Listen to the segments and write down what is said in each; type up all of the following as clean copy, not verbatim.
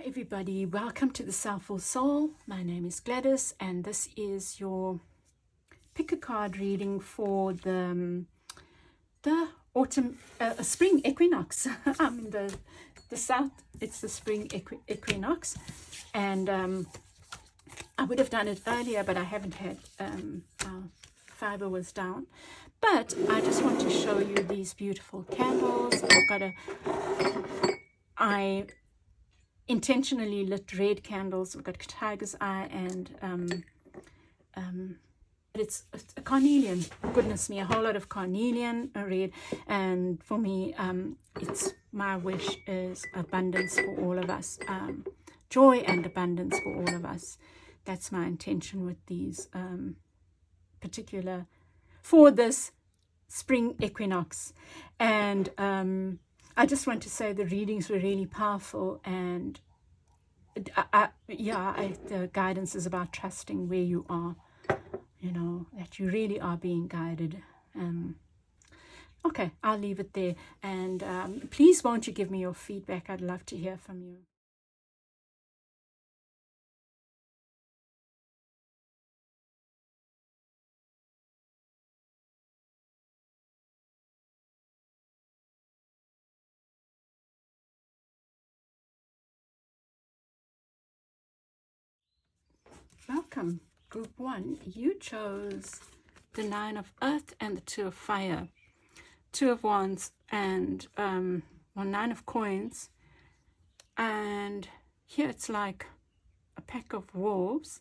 Everybody, welcome to the Soulful Soul. My name is Gladys, and this is your pick a card reading for the spring equinox. I'm in the south. It's the spring equinox, and I would have done it earlier, but I haven't had our fiber was down. But I just want to show you these beautiful candles. I intentionally lit red candles. We've got tiger's eye and it's a carnelian. Goodness me, a whole lot of carnelian red. And for me, it's my wish is abundance for all of us, joy and abundance for all of us. That's my intention with these for this spring equinox. And I just want to say the readings were really powerful, and the guidance is about trusting where you are, that you really are being guided. Okay, I'll leave it there, and please won't you give me your feedback? I'd love to hear from you. Welcome, group 1. You chose the 9 of earth and the 2 of fire, 2 of wands and 9 of coins. And here it's like a pack of wolves.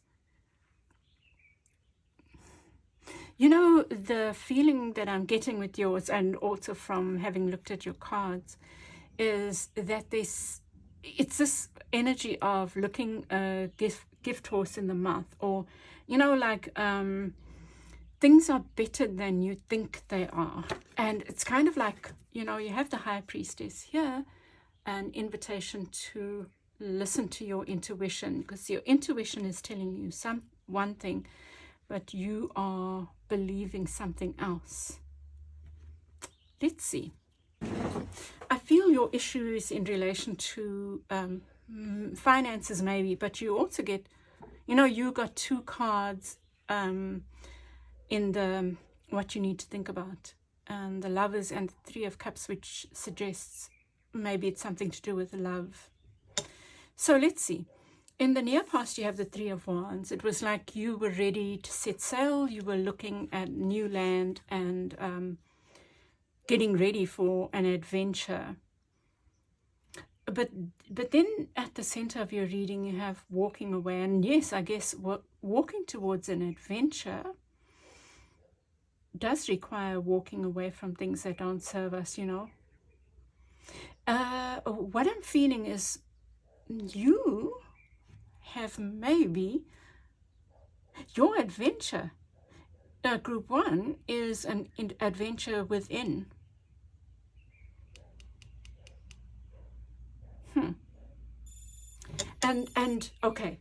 The feeling that I'm getting with yours, and also from having looked at your cards, is that it's this energy of looking a gift horse in the mouth, or things are better than you think they are. And it's kind of like, you have the high priestess here, an invitation to listen to your intuition, because your intuition is telling you one thing, but you are believing something else. Let's see. I feel your issue is in relation to finances maybe, but you also get, you got 2 cards in the what you need to think about, the Lovers and the 3 of Cups, which suggests maybe it's something to do with love. So let's see. In the near past, you have the 3 of Wands. It was like you were ready to set sail. You were looking at new land and getting ready for an adventure. But then at the center of your reading, you have walking away. And yes, I guess walking towards an adventure does require walking away from things that don't serve us, What I'm feeling is you have maybe your adventure. Group 1 is an adventure within. And okay.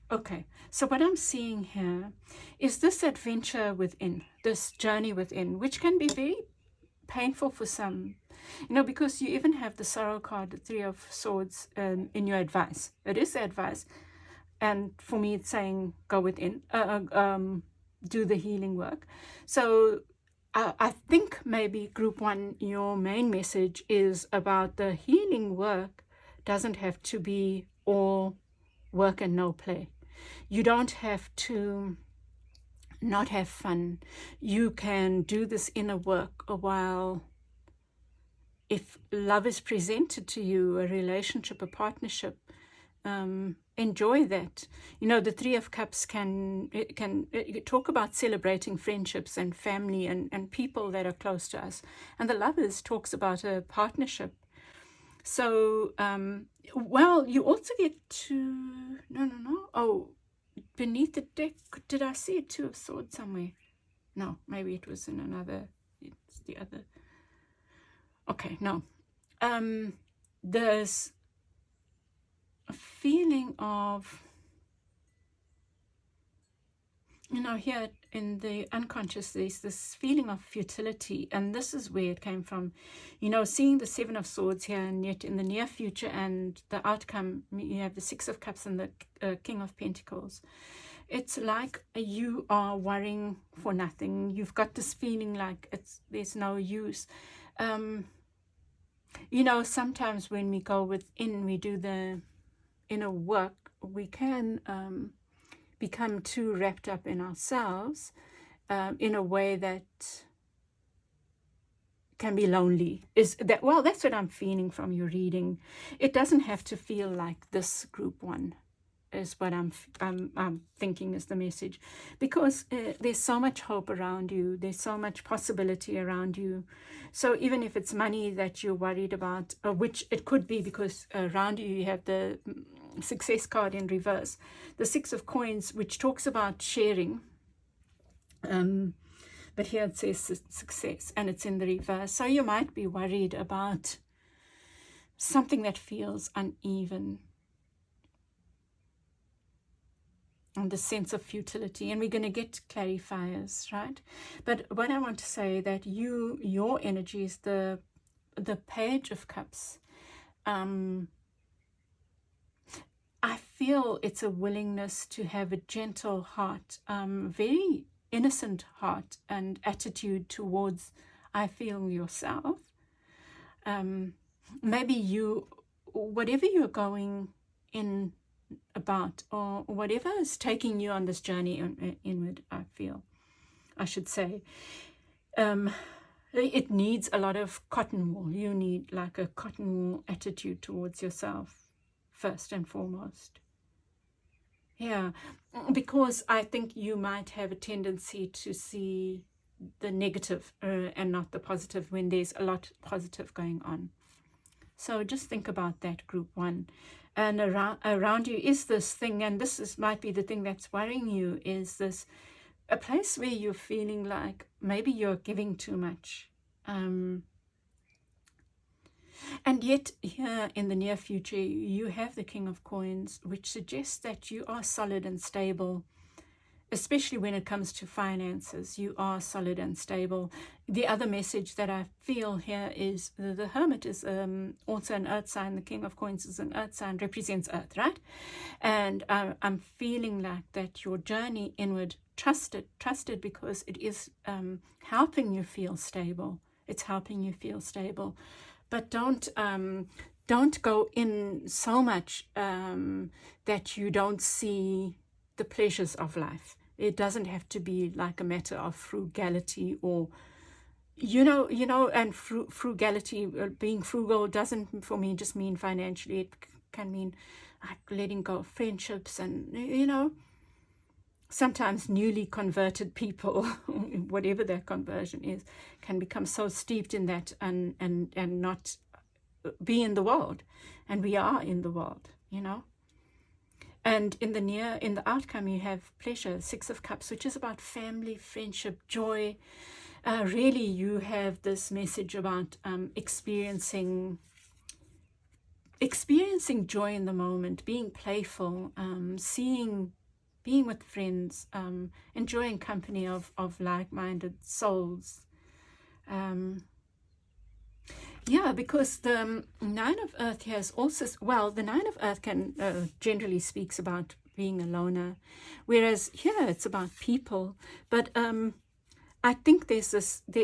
So what I'm seeing here is this adventure within, this journey within, which can be very painful for some, because you even have the Sorrow card, the 3 of Swords, in your advice. It is advice. And for me, it's saying go within, do the healing work. So I think maybe group 1, your main message is about the healing work doesn't have to be all work and no play. You don't have to not have fun. You can do this inner work a while. If love is presented to you, a relationship, a partnership, enjoy that. The 3 of Cups can talk about celebrating friendships and family and people that are close to us. And the Lovers talks about a partnership. So, you also get to, no. Oh, beneath the deck, did I see a 2 of Swords somewhere? No, maybe it was in another, it's the other. Okay, no. There's a feeling of, You know, here in the unconscious, there's this feeling of futility, and this is where it came from. You know, seeing the Seven of Swords here, and yet in the near future and the outcome, you have the Six of Cups and the King of Pentacles. It's like you are worrying for nothing. You've got this feeling like there's no use. You know, sometimes when we go within, we do the inner work, we can become too wrapped up in ourselves in a way that can be lonely. Well, that's what I'm feeling from your reading. It doesn't have to feel like this group one is what I'm thinking is the message, because there's so much hope around you. There's so much possibility around you. So even if it's money that you're worried about, which it could be, because around you you have the Success card in reverse, the Six of Coins, which talks about sharing, but here it says success, and it's in the reverse. So you might be worried about something that feels uneven, and the sense of futility, and we're going to get clarifiers, right? But what I want to say that your energy is the Page of Cups. I feel it's a willingness to have a gentle heart, very innocent heart and attitude towards, I feel, yourself. Maybe whatever you're going in about, or whatever is taking you on this journey inward, I should say, it needs a lot of cotton wool. You need like a cotton wool attitude towards yourself, first and foremost. Yeah, because I think you might have a tendency to see the negative and not the positive when there's a lot positive going on. So just think about that, group one. And around you is this thing, and might be the thing that's worrying you, is this a place where you're feeling like maybe you're giving too much. And yet here in the near future, you have the King of Coins, which suggests that you are solid and stable, especially when it comes to finances. You are solid and stable. The other message that I feel here is the Hermit is also an earth sign. The King of Coins is an earth sign, represents earth, right? And I'm feeling like that your journey inward, trusted because it is helping you feel stable. It's helping you feel stable. But don't go in so much that you don't see the pleasures of life. It doesn't have to be like a matter of frugality, or and frugality, being frugal doesn't for me just mean financially. It can mean like letting go of friendships, and sometimes newly converted people, whatever their conversion is, can become so steeped in that and not be in the world. And we are in the world, And in the outcome, you have pleasure, Six of Cups, which is about family, friendship, joy. Really, you have this message about experiencing joy in the moment, being playful, being with friends, enjoying company of like-minded souls. Yeah, because the Nine of Earth has also, the Nine of Earth can generally speaks about being a loner, whereas here it's about people. But I think there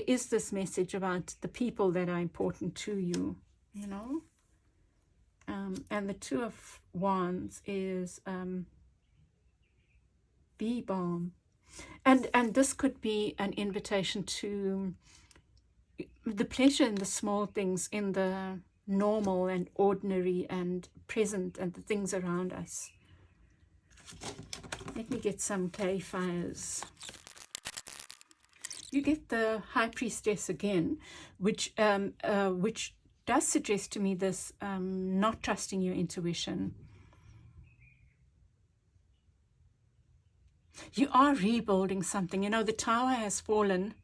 is this message about the people that are important to you, and the Two of Wands is be balm, and this could be an invitation to the pleasure in the small things, in the normal and ordinary and present, and the things around us. Let me get some clarifiers. You get the High Priestess again, which does suggest to me this not trusting your intuition. You are rebuilding something. The tower has fallen.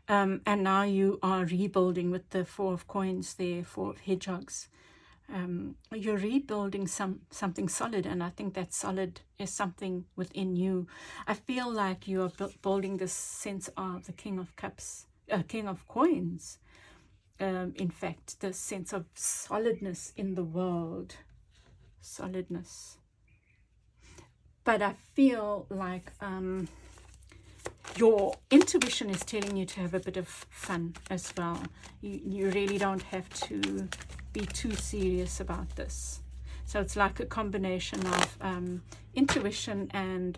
And now you are rebuilding with the Four of Coins there, Four of Hedgehogs. You're rebuilding something solid, and I think that solid is something within you. I feel like you are building this sense of the King of Cups, King of Coins. In fact, the sense of solidness in the world, solidness. But I feel like your intuition is telling you to have a bit of fun as well. You really don't have to be too serious about this. So it's like a combination of intuition and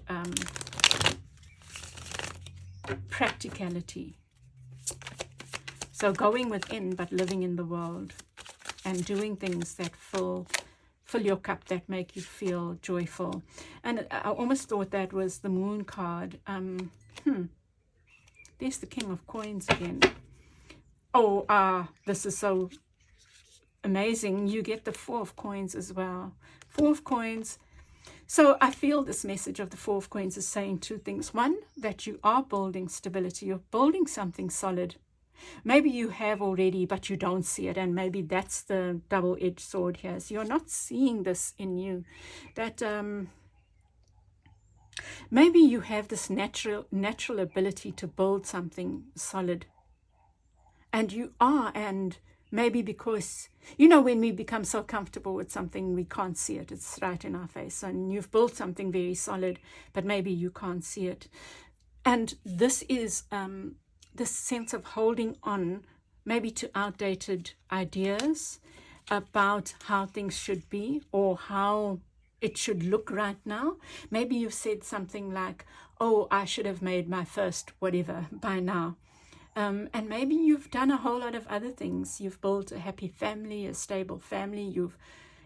practicality. So going within but living in the world and doing things that fill your cup, that make you feel joyful. And I almost thought that was the Moon card. There's the King of Coins again. Oh, this is so amazing. You get the Four of Coins as well. Four of Coins. So I feel this message of the Four of Coins is saying two things. One, that you are building stability. You're building something solid. Maybe you have already, but you don't see it. And maybe that's the double-edged sword here. So you're not seeing this in you. That maybe you have this natural ability to build something solid. And you are, and maybe because, you know, when we become so comfortable with something, we can't see it. It's right in our face. And you've built something very solid, but maybe you can't see it. And this is this sense of holding on maybe to outdated ideas about how things should be or how it should look right now. Maybe you've said something like, oh, I should have made my first whatever by now. And maybe you've done a whole lot of other things. You've built a happy family, a stable family. You've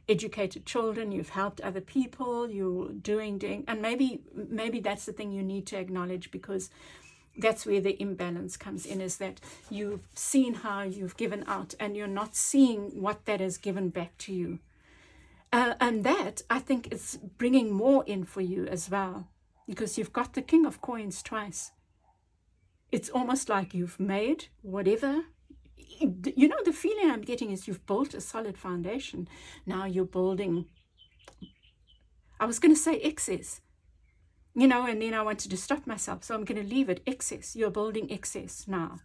educated children. You've helped other people. You're doing. And maybe that's the thing you need to acknowledge, because that's where the imbalance comes in, is that you've seen how you've given out and you're not seeing what that has given back to you. And that, I think, is bringing more in for you as well, because you've got the King of Coins twice. It's almost like you've made whatever. You know, the feeling I'm getting is you've built a solid foundation. Now you're building, I was going to say excess, you know, and then I wanted to stop myself. So I'm going to leave it excess. You're building excess now,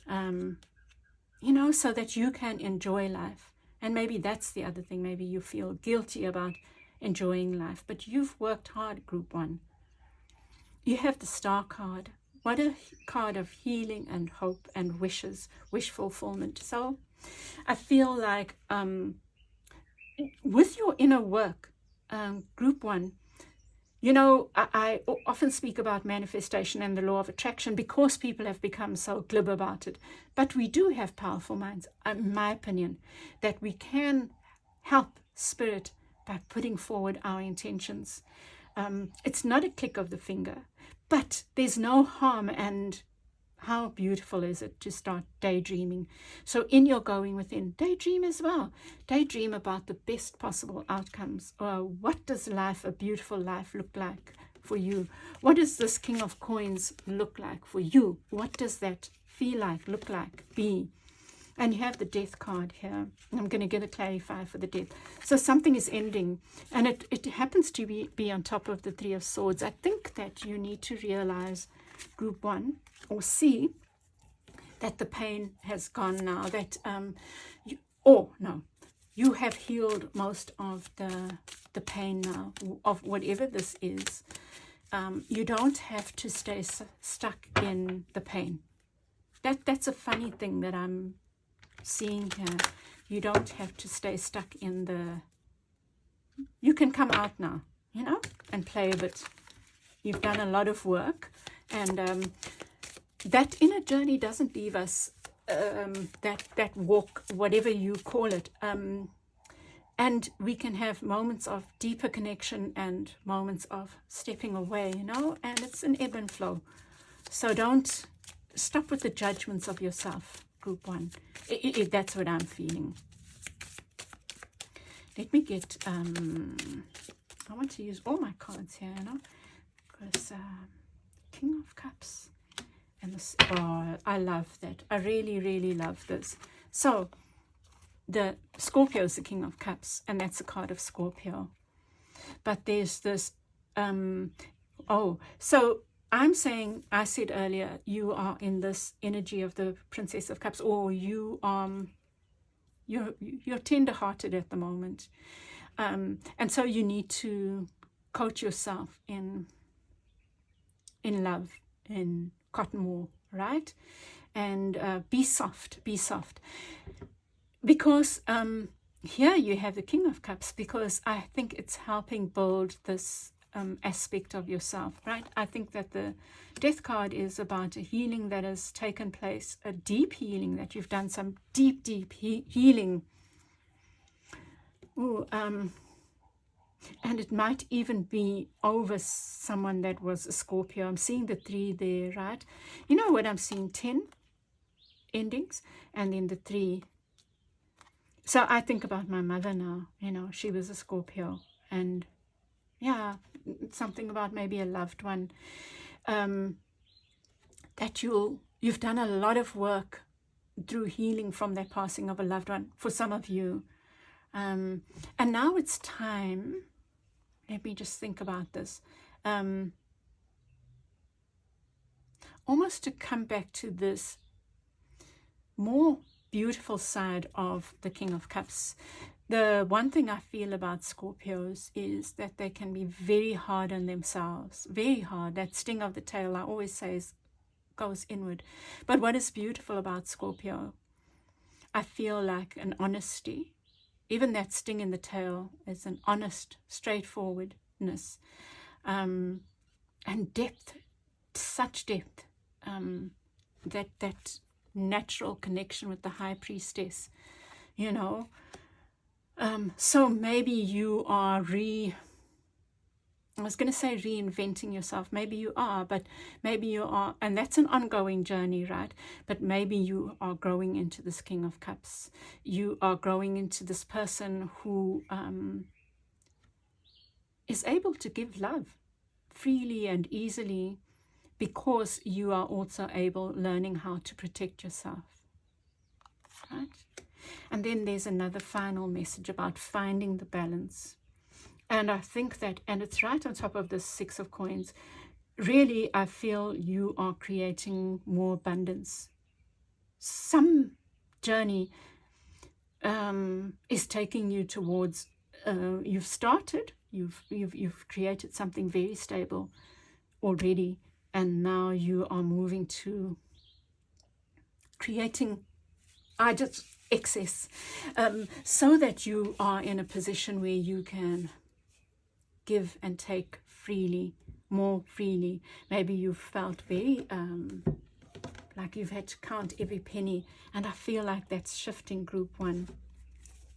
you know, so that you can enjoy life. And maybe that's the other thing. Maybe you feel guilty about enjoying life, but you've worked hard, Group 1. You have the Star card. What a card of healing and hope and wishes, wish fulfillment. So I feel like with your inner work, Group 1, you know, I often speak about manifestation and the law of attraction because people have become so glib about it. But we do have powerful minds, in my opinion, that we can help spirit by putting forward our intentions. It's not a click of the finger, but there's no harm, and how beautiful is it to start daydreaming. So in your going within, daydream as well. Daydream about the best possible outcomes. What does life, a beautiful life, look like for you? What does this King of Coins look like for you? What does that feel like, look like, be? And you have the Death card here. I'm going to get a clarify for the Death. So something is ending, and it happens to be on top of the Three of Swords. I think that you need to realize, Group 1, or see that the pain has gone now, that you have healed most of the pain now, of whatever this is. You don't have to stay stuck in the pain. That's a funny thing that I'm seeing here. You don't have to stay stuck in you can come out now, you know, and play a bit. You've done a lot of work, and that inner journey doesn't leave us, that walk, whatever you call it, and we can have moments of deeper connection and moments of stepping away, you know, and it's an ebb and flow. So don't stop with the judgments of yourself, Group 1. That's what I'm feeling. Let me get, I want to use all my cards here, you know, because King of Cups. And this, oh, I love that. I really, really love this. So the Scorpio is the King of Cups, and that's a card of Scorpio. But there's this, so I'm saying, I said earlier, you are in this energy of the Princess of Cups, or you're tender-hearted at the moment. And so you need to coat yourself in love, in cotton wool, right? And be soft, because here you have the King of Cups, because I think it's helping build this aspect of yourself, right? I think that the Death card is about a healing that has taken place, a deep healing, that you've done some deep healing. And it might even be over someone that was a Scorpio. I'm seeing the 3 there, right? You know what I'm seeing? 10 endings, and then the 3. So I think about my mother now. You know, she was a Scorpio, and yeah, something about maybe a loved one, that you've done a lot of work through healing from that passing of a loved one for some of you. And now it's time, let me just think about this, almost to come back to this more beautiful side of the King of Cups. The one thing I feel about Scorpios is that they can be very hard on themselves, very hard. That sting of the tail, I always say, goes inward. But what is beautiful about Scorpio, I feel like an honesty. Even that sting in the tail is an honest straightforwardness, and depth, such depth, that natural connection with the High Priestess, you know. So maybe you are reinventing yourself. Maybe you are, but maybe you are, and that's an ongoing journey, right? But maybe you are growing into this King of Cups. You are growing into this person who is able to give love freely and easily, because you are also learning how to protect yourself, right? And then there's another final message about finding the balance. And I think that, and it's right on top of the 6 of Coins, really, I feel you are creating more abundance. Some journey is taking you towards, you've started, you've created something very stable already, and now you are moving to creating excess, so that you are in a position where you can give and take freely, more freely. Maybe you've felt very like you've had to count every penny, and I feel like that's shifting, Group 1.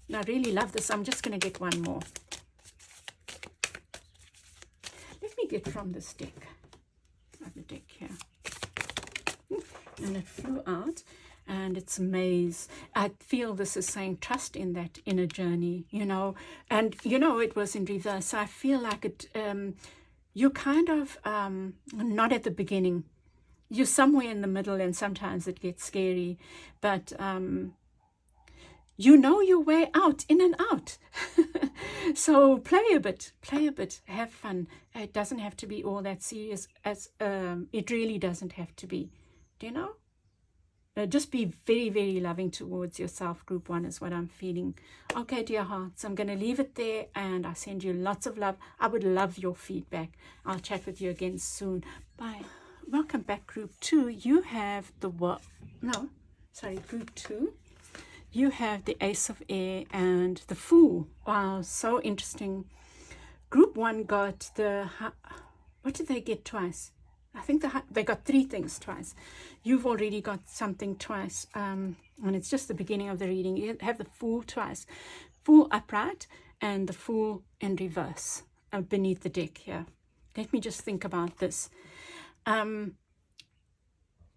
And I really love this. I'm just going to get one more. Let me get from this deck. I have a deck here, and it flew out. And it's a maze. I feel this is saying trust in that inner journey, you know. And, you know, it was in reverse. So I feel like it, you're kind of not at the beginning. You're somewhere in the middle, and sometimes it gets scary. But you know your way out, in and out. So play a bit, have fun. It doesn't have to be all that serious, as it really doesn't have to be, do you know? Just be very, very loving towards yourself, Group 1, is what I'm feeling. Okay, dear hearts, I'm going to leave it there, and I send you lots of love. I would love your feedback. I'll chat with you again soon. Bye. Welcome back, Group 2. You have Group 2. You have the Ace of Air and the Fool. Wow, so interesting. Group 1 got what did they get twice? I think they got 3 things twice. You've already got something twice, and it's just the beginning of the reading. You have the Fool twice. Fool upright and the Fool in reverse beneath the deck here. Let me just think about this.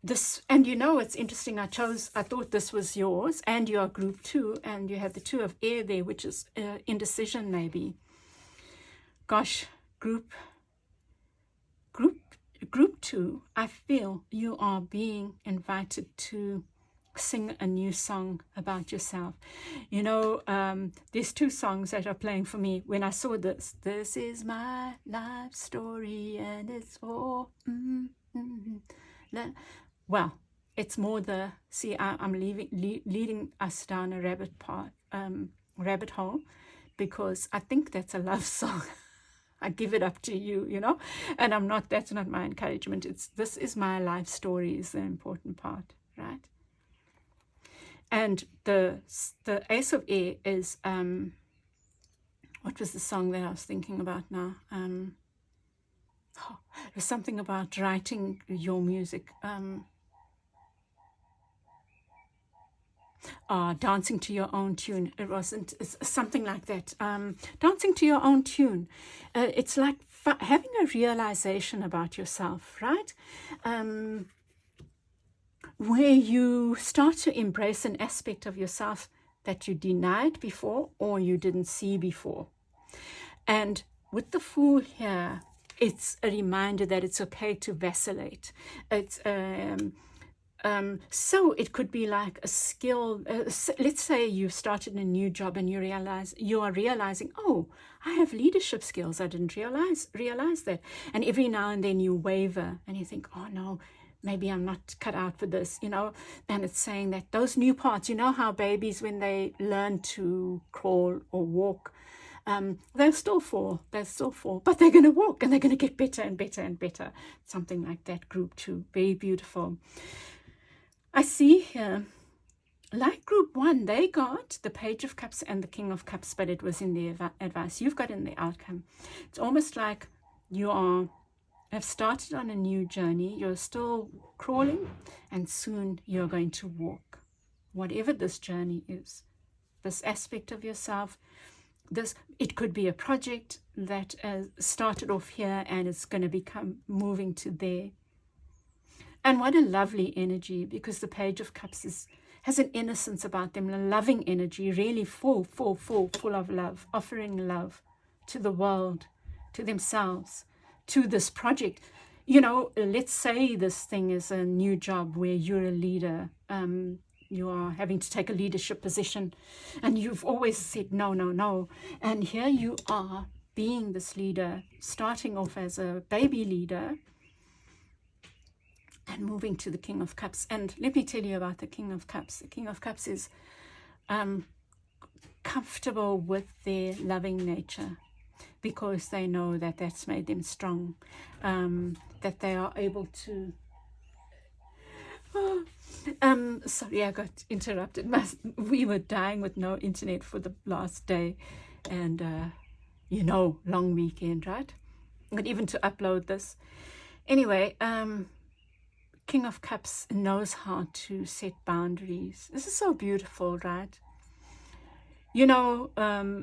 This, and you know, it's interesting. I thought this was yours, and you are Group 2, and you have the 2 of Air there, which is indecision maybe. Gosh, Group 2, I feel you are being invited to sing a new song about yourself. You know, there's two songs that are playing for me when I saw this. This is my life story and it's for... Well, it's more the... See, I'm leading us down a rabbit hole, because I think that's a love song. I give it up to you, you know, and that's not my encouragement. This is my life story is the important part, right? And the Ace of Air is, what was the song that I was thinking about now? It was something about writing your music. Dancing to your own tune. It's something like that. Dancing to your own tune. It's like having a realization about yourself, right? Where you start to embrace an aspect of yourself that you denied before or you didn't see before. And with the Fool here, it's a reminder that it's okay to vacillate. It's so it could be like a skill. Let's say you've started a new job and you are realizing, oh, I have leadership skills. I didn't realize that. And every now and then you waver and you think, oh no, maybe I'm not cut out for this, you know. And it's saying that those new parts, you know how babies, when they learn to crawl or walk, they'll still fall, but they're going to walk and they're going to get better and better and better. Something like that. Group 2, very beautiful. I see here, like Group 1, they got the Page of Cups and the King of Cups, but it was in the advice. You've got in the outcome. It's almost like you have started on a new journey. You're still crawling, and soon you're going to walk. Whatever this journey is, this aspect of yourself, it could be a project that started off here and it's going to become moving to there. And what a lovely energy, because the Page of Cups has an innocence about them, a loving energy, really full of love, offering love to the world, to themselves, to this project. You know, let's say this thing is a new job where you're a leader. You are having to take a leadership position and you've always said no. And here you are being this leader, starting off as a baby leader, and moving to the King of Cups. And let me tell you about the King of Cups. The King of Cups is comfortable with their loving nature, because they know that that's made them strong, that they are able to... sorry, I got interrupted. We were dying with no internet for the last day, and long weekend, right? But even to upload this. Anyway, King of Cups knows how to set boundaries. This is so beautiful, right? You know,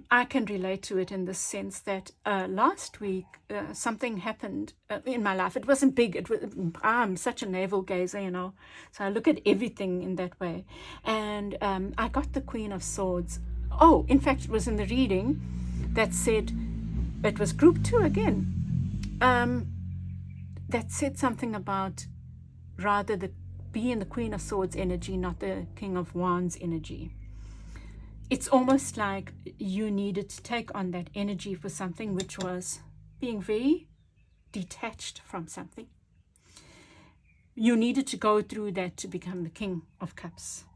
I can relate to it in the sense that last week something happened in my life. It wasn't big. I'm such a navel gazer, you know, so I look at everything in that way. And I got the Queen of Swords. Oh, in fact, it was in the reading that said, it was Group 2 again, that said something about rather be in the Queen of Swords energy, not the King of Wands energy. It's almost like you needed to take on that energy for something, which was being very detached from something. You needed to go through that to become the King of Cups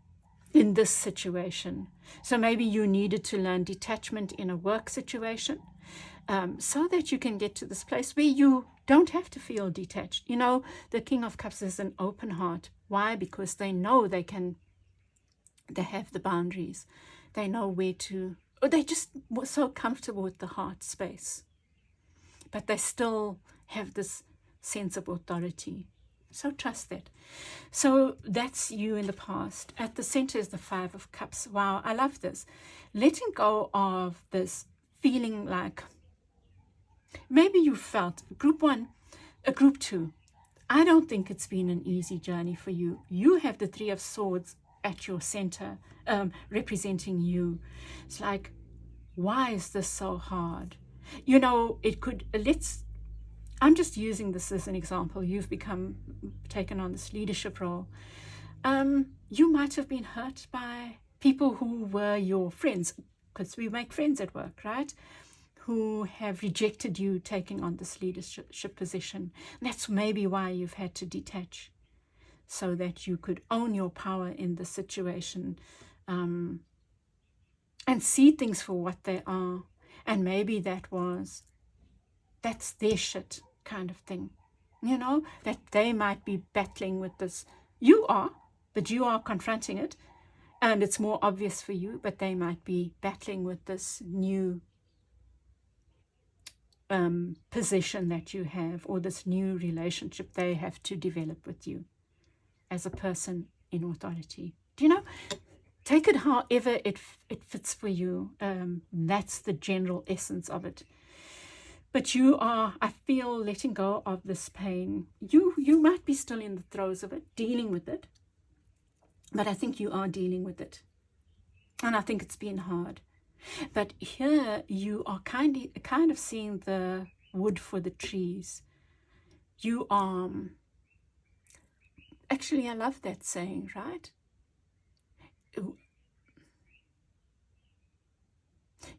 in this situation. So maybe you needed to learn detachment in a work situation, so that you can get to this place where you don't have to feel detached. You know, the King of Cups is an open heart. Why? Because they know they have the boundaries. They know where to, or they just were so comfortable with the heart space. But they still have this sense of authority. So trust that. So that's you in the past. At the center is the Five of Cups. Wow, I love this. Letting go of this feeling like, maybe you felt Group 1, Group 2. I don't think it's been an easy journey for you. You have the Three of Swords at your center, representing you. It's like, why is this so hard? You know, it could, I'm just using this as an example. You've taken on this leadership role. you might have been hurt by people who were your friends, because we make friends at work, right? Who have rejected you taking on this leadership position. And that's maybe why you've had to detach, so that you could own your power in the situation, and see things for what they are. And maybe that's their shit kind of thing. You know, that they might be battling with this. You are, but you are confronting it. And it's more obvious for you, but they might be battling with this new position that you have, or this new relationship they have to develop with you as a person in authority. Do you know? Take it however it fits for you. That's the general essence of it. But you are, I feel, letting go of this pain. You might be still in the throes of it, dealing with it. But I think you are dealing with it. And I think it's been hard. But here you are kind of seeing the wood for the trees. You are, actually, I love that saying, right?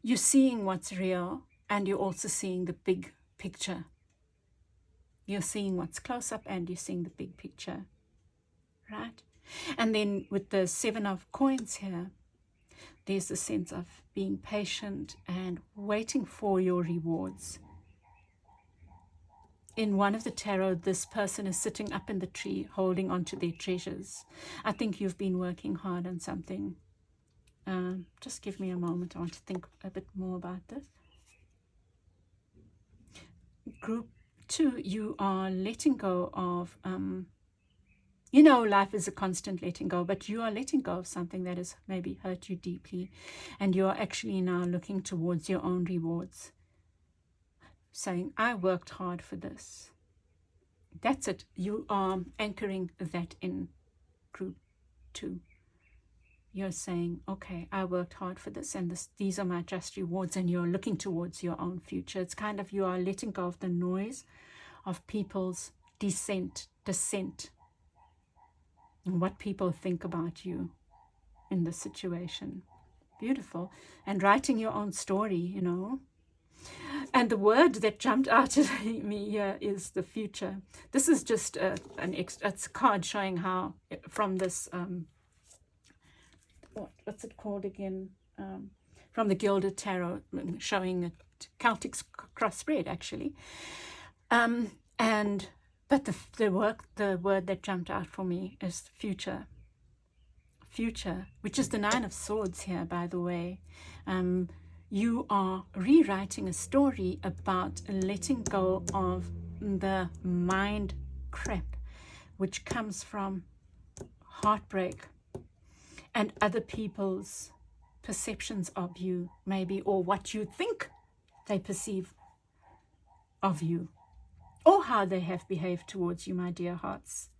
You're seeing what's real, and you're also seeing the big picture. You're seeing what's close up, and you're seeing the big picture, right? And then with the 7 of coins here, there's a sense of being patient and waiting for your rewards. In one of the tarot, this person is sitting up in the tree holding on to their treasures. I think you've been working hard on something. Just give me a moment. I want to think a bit more about this. Group 2, you are letting go of, you know, life is a constant letting go, but you are letting go of something that has maybe hurt you deeply, and you are actually now looking towards your own rewards, saying, I worked hard for this. That's it. You are anchoring that in group 2. You're saying, okay, I worked hard for this, and these are my just rewards, and you're looking towards your own future. It's kind of, you are letting go of the noise of people's dissent, and what people think about you in the situation. Beautiful. And writing your own story, you know. And the word that jumped out at me here is the future. This is just it's a card showing how, from this, what's it called again? From the Gilded Tarot, showing a Celtic crossbred, actually. But the word that jumped out for me is future. Future, which is the 9 of Swords here, by the way. You are rewriting a story about letting go of the mind crap, which comes from heartbreak and other people's perceptions of you, maybe, or what you think they perceive of you, or how they have behaved towards you, my dear hearts.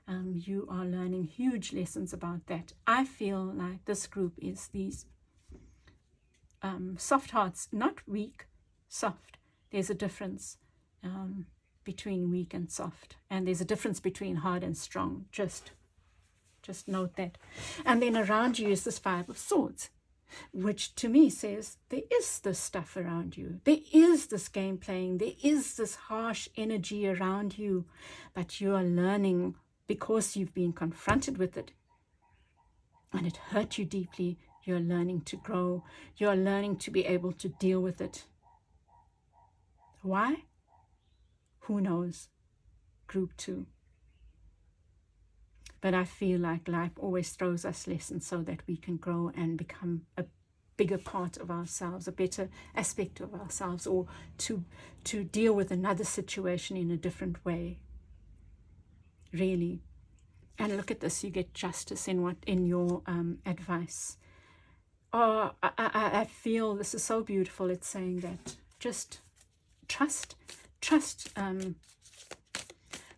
You are learning huge lessons about that. I feel like this group is these soft hearts, not weak, soft. There's a difference between weak and soft, and there's a difference between hard and strong. Just note that. And then around you is this 5 of Swords, which to me says there is this stuff around you. There is this game playing. There is this harsh energy around you, but you are learning, because you've been confronted with it and it hurt you deeply. You're learning to grow. You're learning to be able to deal with it. Why? Who knows? Group 2. But I feel like life always throws us lessons so that we can grow and become a bigger part of ourselves, a better aspect of ourselves, or to deal with another situation in a different way. Really. And look at this, you get justice in your advice. Oh, I feel this is so beautiful. It's saying that just trust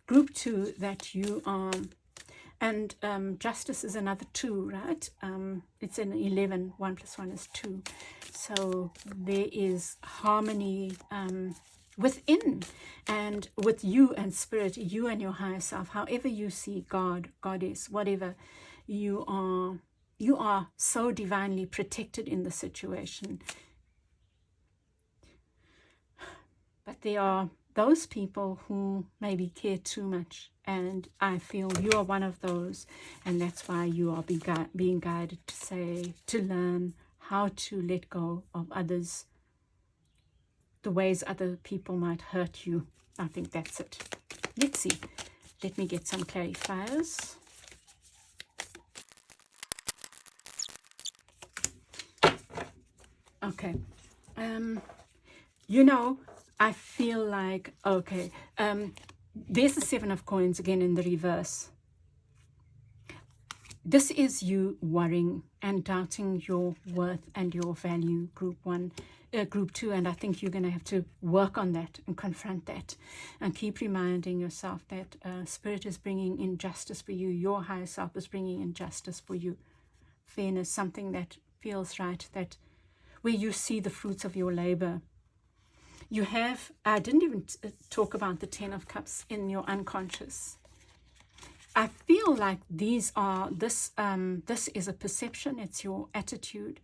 group 2, that you are. And justice is another 2, right? It's an 11. 1 + 1 is 2. So there is harmony within, and with you and spirit, you and your higher self, however you see God, goddess, whatever, you are so divinely protected in the situation. But there are those people who maybe care too much, and I feel you are one of those, and that's why you are being guided to learn how to let go of others, the ways other people might hurt you. I think that's it. Let's see. Let me get some clarifiers. Okay. You know, I feel like, okay, there's the Seven of Coins again in the reverse. This is you worrying and doubting your worth and your value, group 2, and I think you're going to have to work on that and confront that and keep reminding yourself that Spirit is bringing in justice for you. Your higher self is bringing in justice for you. Fairness, something that feels right, that where you see the fruits of your labor. You have, I didn't even talk about the 10 of Cups in your unconscious. I feel like this is a perception, it's your attitude,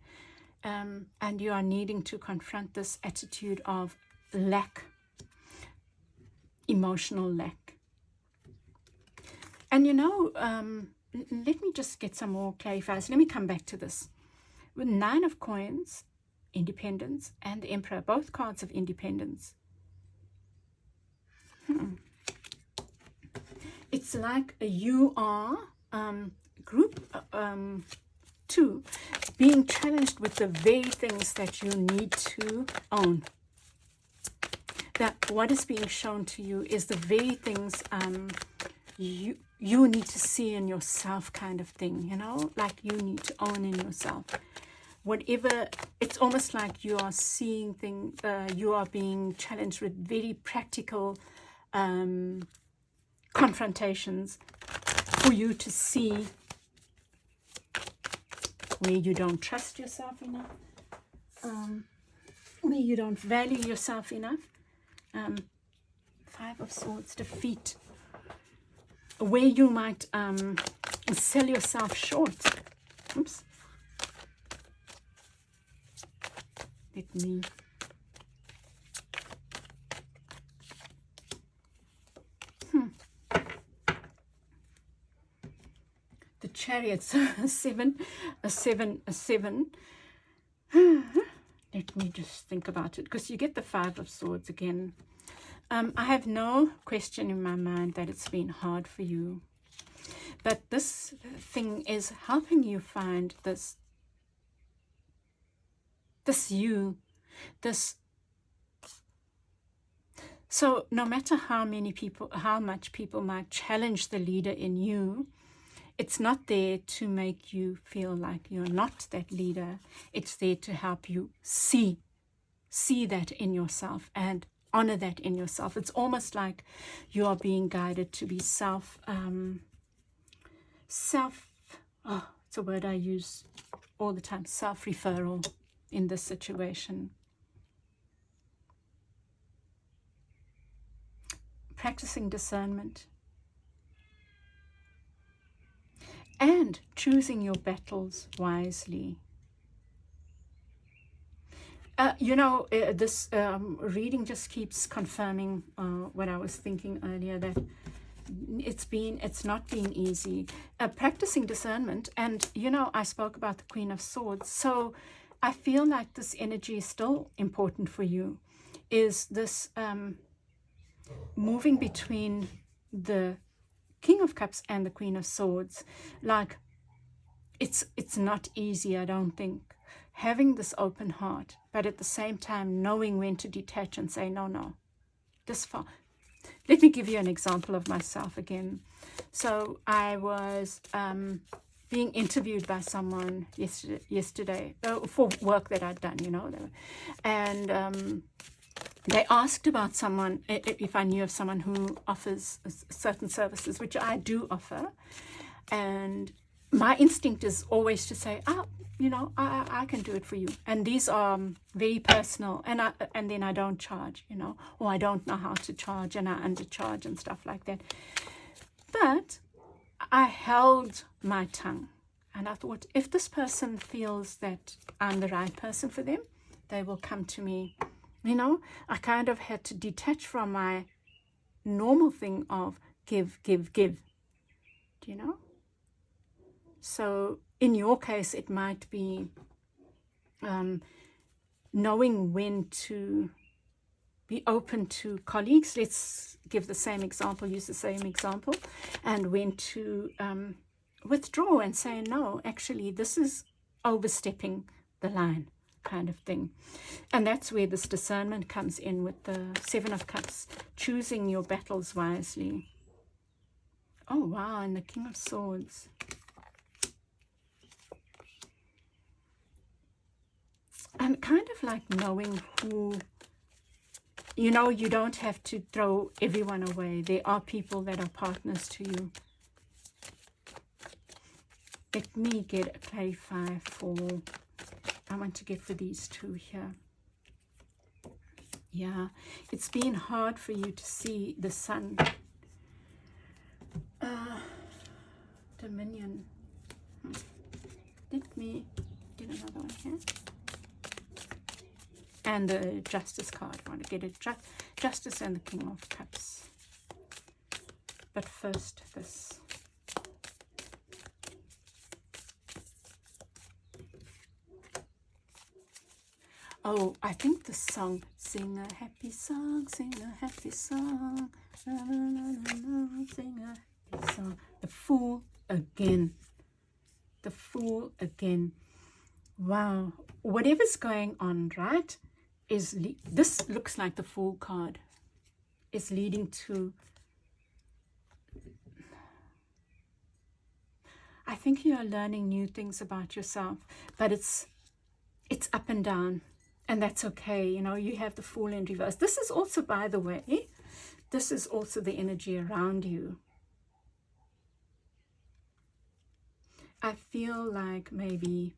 and you are needing to confront this attitude of lack, emotional lack. And you know, let me just get some more clarifiers. Let me come back to this. With 9 of Coins, Independence, and the Emperor, both cards of independence. It's like you are, group 2, being challenged with the very things that you need to own. That what is being shown to you is the very things you need to see in yourself, kind of thing, you know, like you need to own in yourself. Whatever, it's almost like you are seeing things, you are being challenged with very practical confrontations for you to see where you don't trust yourself enough, where you don't value yourself enough. 5 of Swords, defeat, where you might sell yourself short. Oops. Let me the Chariots, a 7. Let me just think about it, because you get the 5 of Swords again. I have no question in my mind that it's been hard for you, but this thing is helping you find this you. So no matter how much people might challenge the leader in you, it's not there to make you feel like you're not that leader. It's there to help you see that in yourself and honor that in yourself. It's almost like you are being guided to be it's a word I use all the time, self-referral in this situation. Practicing discernment and choosing your battles wisely. You know, this reading just keeps confirming what I was thinking earlier, that it's not been easy. Practicing discernment, and you know, I spoke about the Queen of Swords, so I feel like this energy is still important for you, is this moving between the King of Cups and the Queen of Swords. Like, it's not easy, I don't think, having this open heart, but at the same time knowing when to detach and say, no, this far. Let me give you an example of myself again. So I was being interviewed by someone yesterday for work that I'd done, you know, and they asked about someone, if I knew of someone who offers certain services, which I do offer. And my instinct is always to say, you know, I can do it for you. And these are very personal, and then I don't charge, you know, or I don't know how to charge, and I undercharge and stuff like that. But I held my tongue. And I thought, if this person feels that I'm the right person for them, they will come to me. You know, I kind of had to detach from my normal thing of give, give, give. Do you know? So in your case, it might be knowing when to be open to colleagues. Let's give the same example, use the same example, and when to withdraw and say, no, actually, this is overstepping the line kind of thing. And that's where this discernment comes in with the Seven of Cups, choosing your battles wisely. Oh, wow, and the King of Swords. And kind of like knowing who, you know, you don't have to throw everyone away. There are people that are partners to you. Let me get a clarify for, I want to get for these two here. Yeah, it's been hard for you to see the sun. Dominion. Let me get another one here. And the Justice card. I want to get it. Justice and the King of Cups. But first, this. Oh, I think the song, sing a happy song, sing a happy song, la, la, la, la, la, sing a happy song. The Fool again. The Fool again. Wow. Whatever's going on, right, is this looks like the Fool card is leading to, I think you are learning new things about yourself, but it's up and down. And that's okay, you know, you have the Fool in reverse. This is also, by the way, this is also the energy around you. I feel like maybe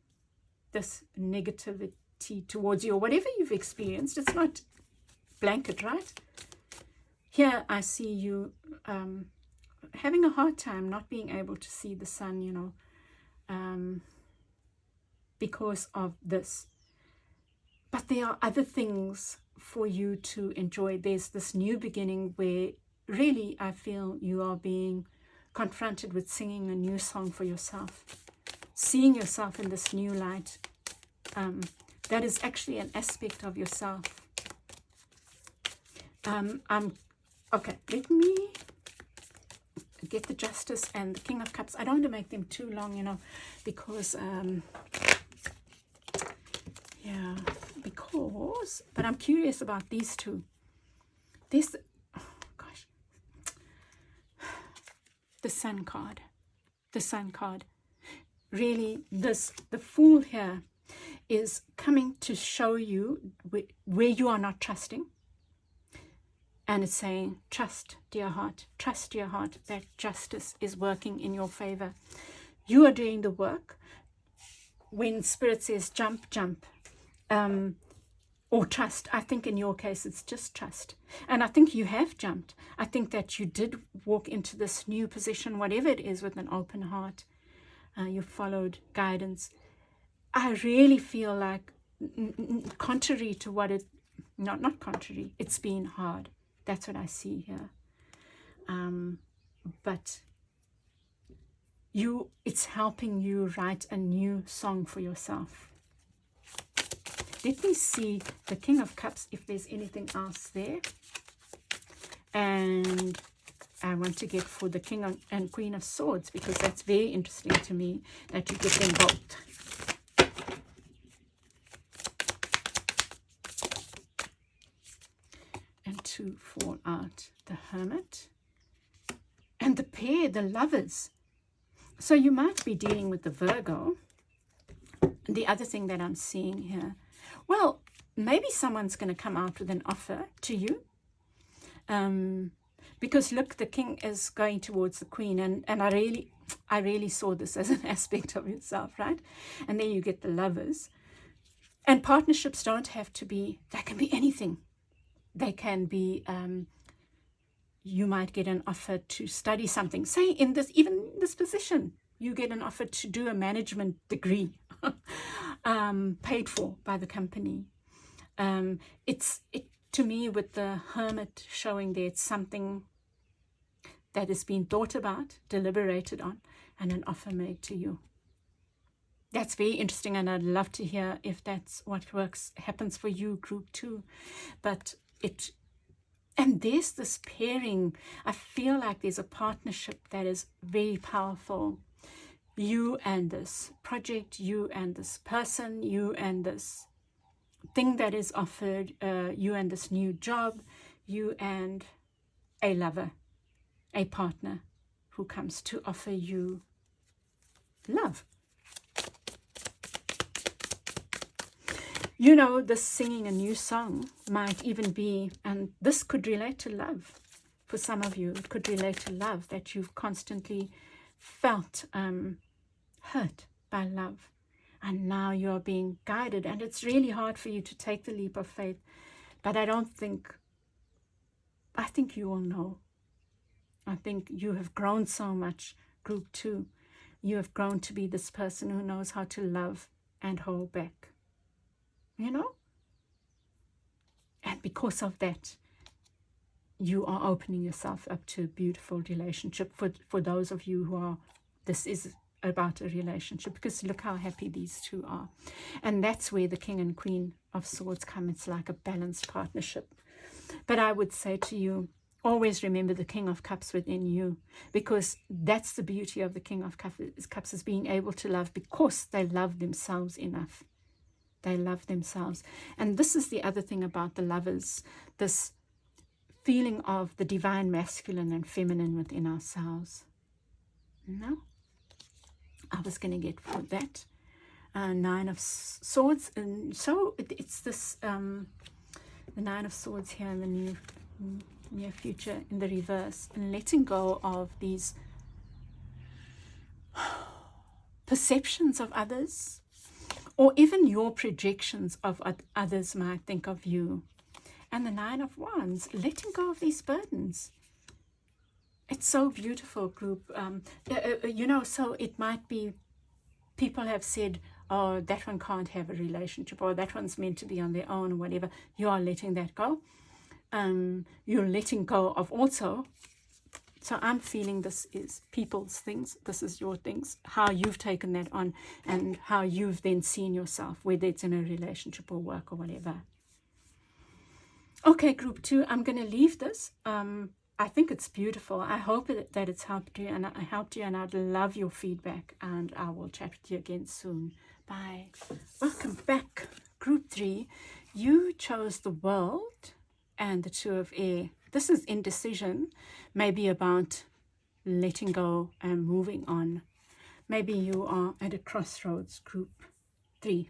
this negativity towards you, or whatever you've experienced, it's not blanket, right? Here I see you having a hard time not being able to see the sun, you know, because of this. But there are other things for you to enjoy. There's this new beginning where really I feel you are being confronted with singing a new song for yourself, seeing yourself in this new light. That is actually an aspect of yourself. Okay, let me get the Justice and the King of Cups. I don't want to make them too long, you know, because yeah, but I'm curious about these two. This, oh gosh, the Sun card. The Sun card. Really, the Fool here is coming to show you where you are not trusting. And it's saying, trust, dear heart, that justice is working in your favor. You are doing the work. When Spirit says jump, jump. Or trust. I think in your case it's just trust. And I think you have jumped. I think that you did walk into this new position, whatever it is, with an open heart. You followed guidance. I really feel like, contrary to what it, not contrary, it's been hard. That's what I see here. But it's helping you write a new song for yourself. Let me see the King of Cups, if there's anything else there. And I want to get for the King and Queen of Swords, because that's very interesting to me that you get them both. And two fall out. The Hermit. And the pair, the Lovers. So you might be dealing with the Virgo. The other thing that I'm seeing here, well, maybe someone's going to come out with an offer to you. Because look, the King is going towards the Queen, and I really saw this as an aspect of yourself, right? And then you get the Lovers. And partnerships don't have to be, they can be anything. They can be, you might get an offer to study something, say in this, even this position, You get an offer to do a management degree paid for by the company. To me, with the Hermit showing there, it's something that has been thought about, deliberated on, and an offer made to you. That's very interesting, and I'd love to hear if that's what happens for you, group 2. And there's this pairing. I feel like there's a partnership that is very powerful. You and this project, you and this person, you and this thing that is offered, you and this new job, you and a lover, a partner who comes to offer you love. You know, this singing a new song might even be, and this could relate to love. For some of you, it could relate to love, that you've constantly felt hurt by love. And now you're being guided. And it's really hard for you to take the leap of faith. But I think you will know. I think you have grown so much, group 2. You have grown to be this person who knows how to love and hold back. You know? And because of that, you are opening yourself up to a beautiful relationship. For those of you who are, this is about a relationship, because look how happy these two are. And that's where the King and Queen of Swords come. It's like a balanced partnership. But I would say to you, always remember the King of Cups within you, because that's the beauty of the King of Cups, is being able to love because they love themselves enough. They love themselves. And this is the other thing about the lovers, this feeling of the divine masculine and feminine within ourselves. No? I was going to get for that. 9 of Swords. And so it's this, the 9 of Swords here in the near future in the reverse. And letting go of these perceptions of others, or even your projections of others might think of you. And the 9 of Wands, letting go of these burdens. It's so beautiful, group. You know, so it might be, people have said, oh, that one can't have a relationship, or that one's meant to be on their own, or whatever. You are letting that go. You're letting go of also. So I'm feeling this is people's things. This is your things. How you've taken that on, and how you've then seen yourself, whether it's in a relationship or work or whatever. Okay, group 2, I'm going to leave this. I think it's beautiful. I hope that it's helped you, and I'd love your feedback, and I will chat with you again soon. Bye. Welcome back, group 3. You chose the World and the 2 of Air. This is indecision, maybe about letting go and moving on. Maybe you are at a crossroads, group 3.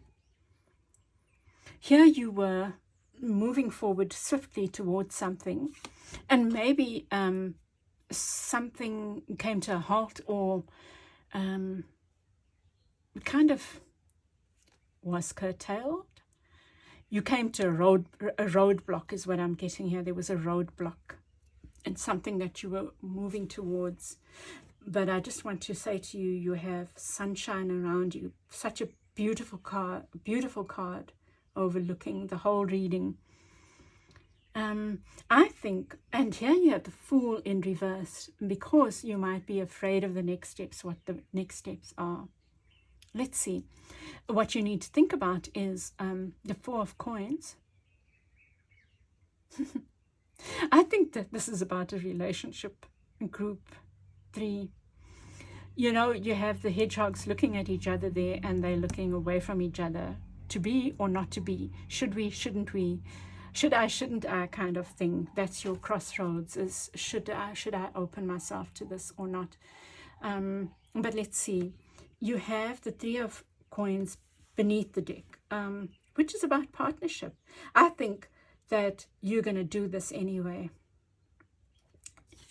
Here you were moving forward swiftly towards something, and maybe something came to a halt, or kind of was curtailed. You came to a roadblock is what I'm getting here. There was a roadblock and something that you were moving towards. But I just want to say to you, you have sunshine around you. Such a beautiful card overlooking the whole reading. I think, and here you have the Fool in reverse, because you might be afraid of the next steps, what the next steps are. Let's see. What you need to think about is the 4 of Coins. I think that this is about a relationship, group 3. You know, you have the hedgehogs looking at each other there, and they're looking away from each other. To be or not to be. Should we, shouldn't we? Should I, shouldn't I kind of thing. That's your crossroads, is should I open myself to this or not? But let's see. You have the 3 of Coins beneath the deck, which is about partnership. I think that you're going to do this anyway.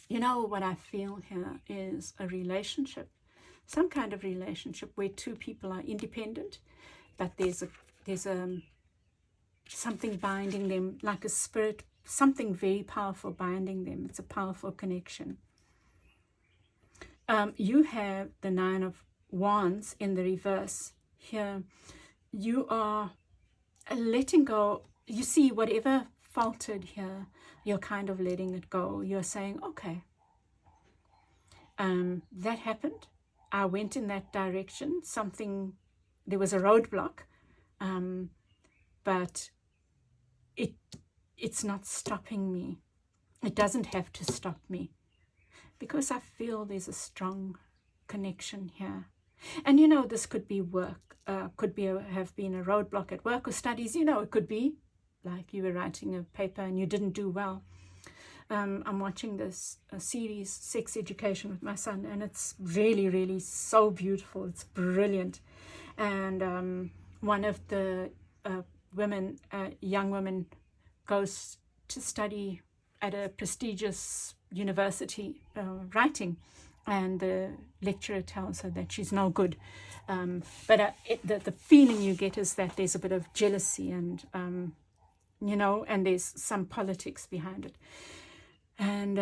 You know, what I feel here is a relationship, some kind of relationship where 2 people are independent, but there's something binding them, like a spirit, something very powerful binding them. It's a powerful connection. You have the Nine of Wands in the reverse here. You are letting go. You see, whatever faltered here, you're kind of letting it go. You're saying, okay, that happened. I went in that direction. There was a roadblock, but it's not stopping me. It doesn't have to stop me, because I feel there's a strong connection here. And this could be work, have been a roadblock at work or studies. It could be like you were writing a paper and you didn't do well. I'm watching this series, Sex Education, with my son, and it's really, really so beautiful. It's brilliant. And one of the young women, goes to study at a prestigious university, writing, and the lecturer tells her that she's no good. But the feeling you get is that there's a bit of jealousy and, and there's some politics behind it. And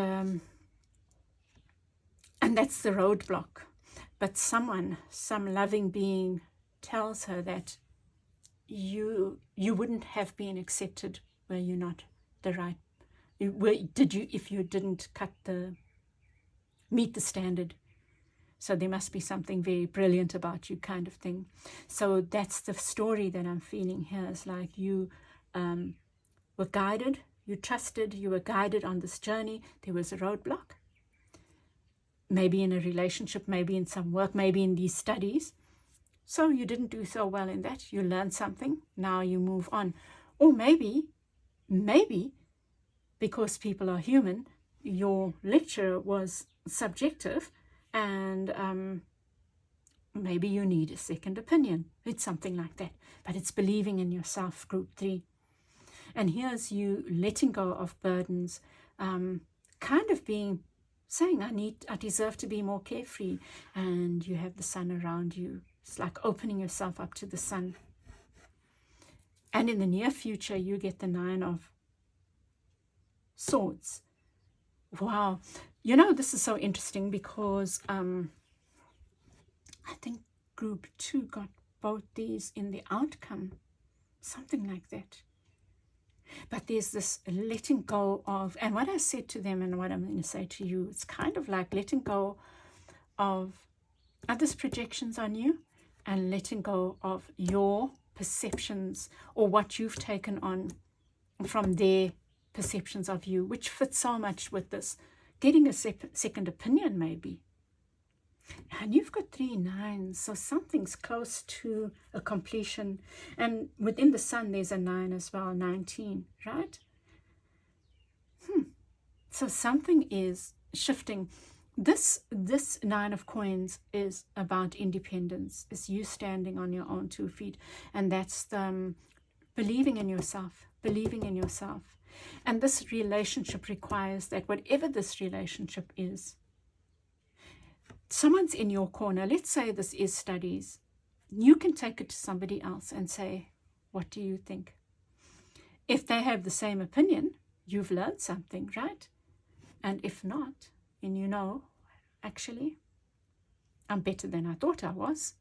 that's the roadblock. But some loving being tells her that you wouldn't have been accepted were you not the right. If you didn't meet the standard. So there must be something very brilliant about you, kind of thing. So that's the story that I'm feeling here. It's like you were guided, you trusted, you were guided on this journey. There was a roadblock. Maybe in a relationship, maybe in some work, maybe in these studies. So you didn't do so well in that. You learned something. Now you move on. Or maybe, because people are human, your lecture was subjective, and maybe you need a second opinion. It's something like that. But it's believing in yourself, group 3. And here's you letting go of burdens, kind of saying, I deserve to be more carefree. And you have the sun around you. It's like opening yourself up to the sun. And in the near future, you get the 9 of Swords. Wow. This is so interesting because I think group 2 got both these in the outcome. Something like that. But there's this letting go of, and what I said to them and what I'm going to say to you, it's kind of like letting go of others' projections on you and letting go of your perceptions or what you've taken on from their perceptions of you, which fits so much with this. Getting a second opinion, maybe. And you've got 3 9s, so something's close to a completion. And within the sun, there's a 9 as well, 19, right? So something is shifting. This 9 of coins is about independence. It's you standing on your own 2 feet. And that's believing in yourself, And this relationship requires that whatever this relationship is, someone's in your corner. Let's say this is studies. You can take it to somebody else and say, what do you think? If they have the same opinion, you've learned something, right? And if not, and actually, I'm better than I thought I was.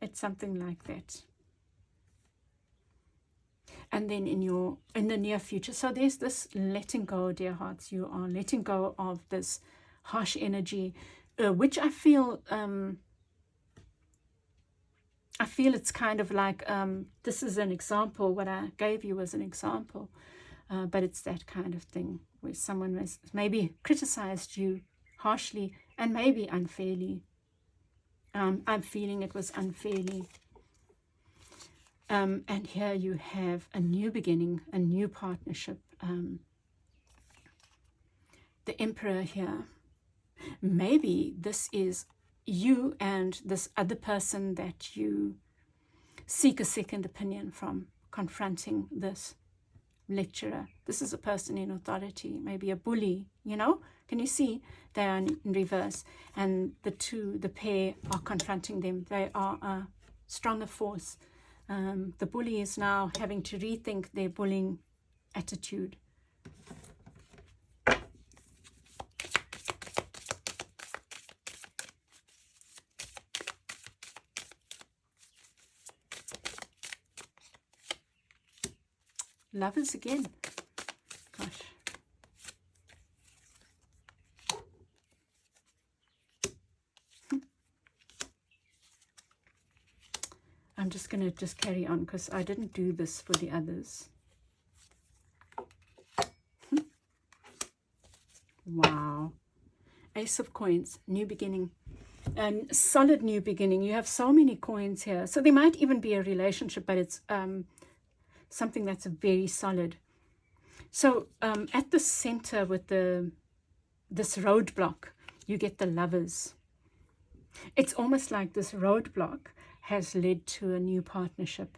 It's something like that. And then in the near future, so there's this letting go, dear hearts. You are letting go of this harsh energy, which I feel it's kind of like, this is an example. What I gave you was an example, but it's that kind of thing where someone has maybe criticized you harshly and maybe unfairly. I'm feeling it was unfairly. And here you have a new beginning, a new partnership. The Emperor here. Maybe this is you and this other person that you seek a second opinion from, confronting this lecturer. This is a person in authority, maybe a bully, Can you see? They are in reverse. And the pair are confronting them. They are a stronger force. The bully is now having to rethink their bullying attitude. Lovers again. Gosh. I'm just going to just carry on because I didn't do this for the others. Wow. Ace of Coins, new beginning. And solid new beginning. You have so many coins here. So there might even be a relationship, but it's something that's very solid. So at the center with this roadblock, you get the Lovers. It's almost like this roadblock has led to a new partnership,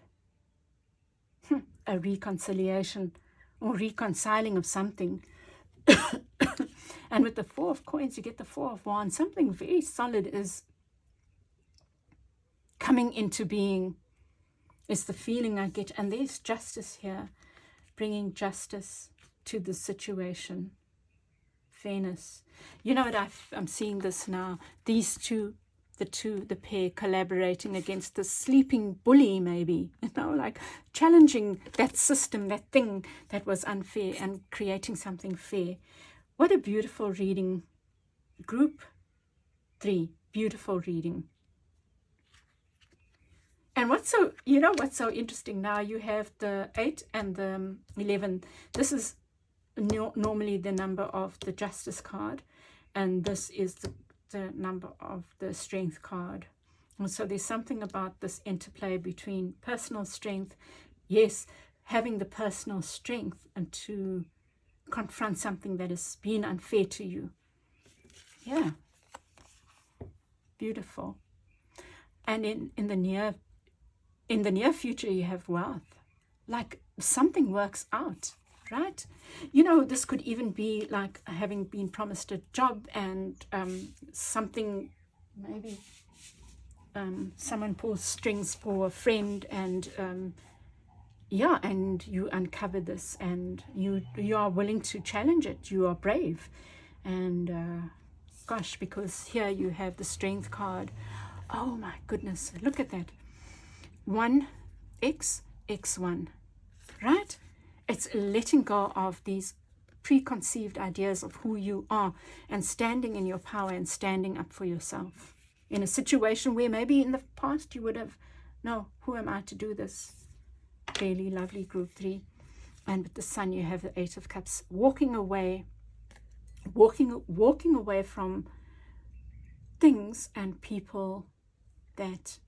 a reconciliation or reconciling of something. And with the Four of Coins, you get the Four of Wands. Something very solid is coming into being, is the feeling I get. And there's justice here, bringing justice to the situation. Fairness. You know what, I'm seeing this now. These two, the pair collaborating against the sleeping bully, maybe, you know, like challenging that system, that thing that was unfair and creating something fair. What a beautiful reading. Group 3, beautiful reading. And what's so interesting now, you have the 8 and the 11. This is normally the number of the Justice card, and this is the number of the Strength card. And so there's something about this interplay between personal strength, yes, having the personal strength and to confront something that has been unfair to you. Yeah, beautiful. And in the near future, you have wealth, like something works out, right? You know, this could even be like having been promised a job and something, maybe someone pulls strings for a friend, and yeah, and you uncover this, and you are willing to challenge it. You are brave, and gosh, because here you have the Strength card. Oh my goodness, look at that. 1x, x1, right? It's letting go of these preconceived ideas of who you are and standing in your power and standing up for yourself in a situation where maybe in the past you would have, no, who am I to do this? Really lovely, group 3. And with the Sun, you have the 8 of Cups, walking away from things and people that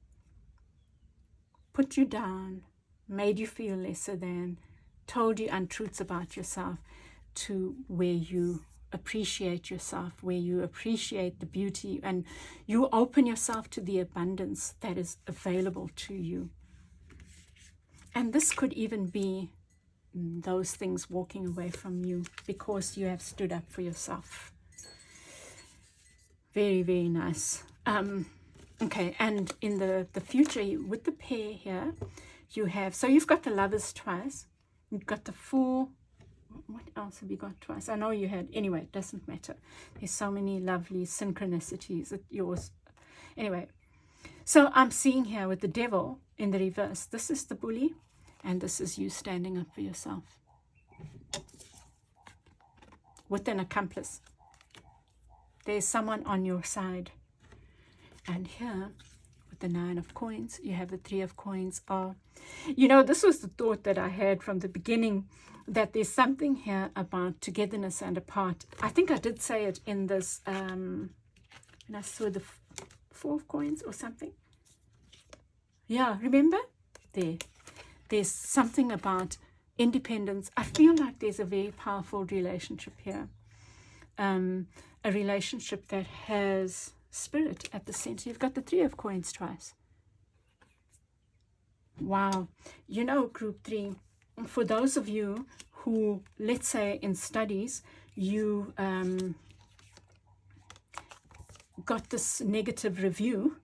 put you down, made you feel lesser than, told you untruths about yourself, to where you appreciate yourself, where you appreciate the beauty, and you open yourself to the abundance that is available to you. And this could even be those things walking away from you because you have stood up for yourself. Very, very nice. Okay, and in the future, with the pair here, you have, so you've got the Lovers twice, you've got the Fool. What else have you got twice? I know you had, anyway, it doesn't matter. There's so many lovely synchronicities at yours. Anyway, so I'm seeing here with the Devil in the reverse, this is the bully, and this is you standing up for yourself with an accomplice. There's someone on your side. And here, with the 9 of Coins, you have the 3 of Coins. You know, this was the thought that I had from the beginning, that there's something here about togetherness and apart. I think I did say it in this, when I saw the 4 of Coins or something. Yeah, remember? There's something about independence. I feel like there's a very powerful relationship here. A relationship that has Spirit at the center. You've got the 3 of Coins twice. Wow. You know, group 3, for those of you who, let's say in studies, you got this negative review,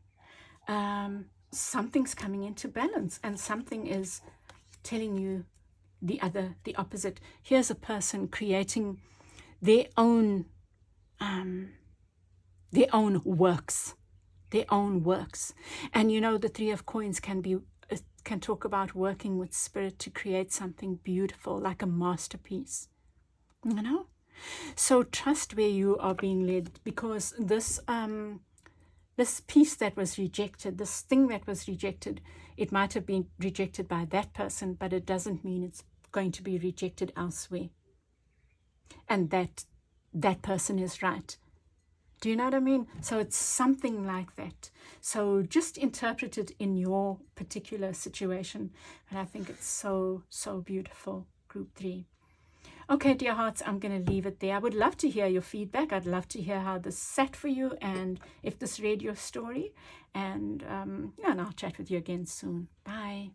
something's coming into balance, and something is telling you the opposite. Here's a person creating their own works. And you know, the 3 of Coins can be it can talk about working with spirit to create something beautiful, like a masterpiece, you know? So trust where you are being led, because this piece that was rejected, this thing that was rejected, it might have been rejected by that person, but it doesn't mean it's going to be rejected elsewhere. And that person is right. Do you know what I mean? So it's something like that. So just interpret it in your particular situation. And I think it's so, so beautiful, Group 3. Okay, dear hearts, I'm going to leave it there. I would love to hear your feedback. I'd love to hear how this sat for you and if this read your story. And I'll chat with you again soon. Bye.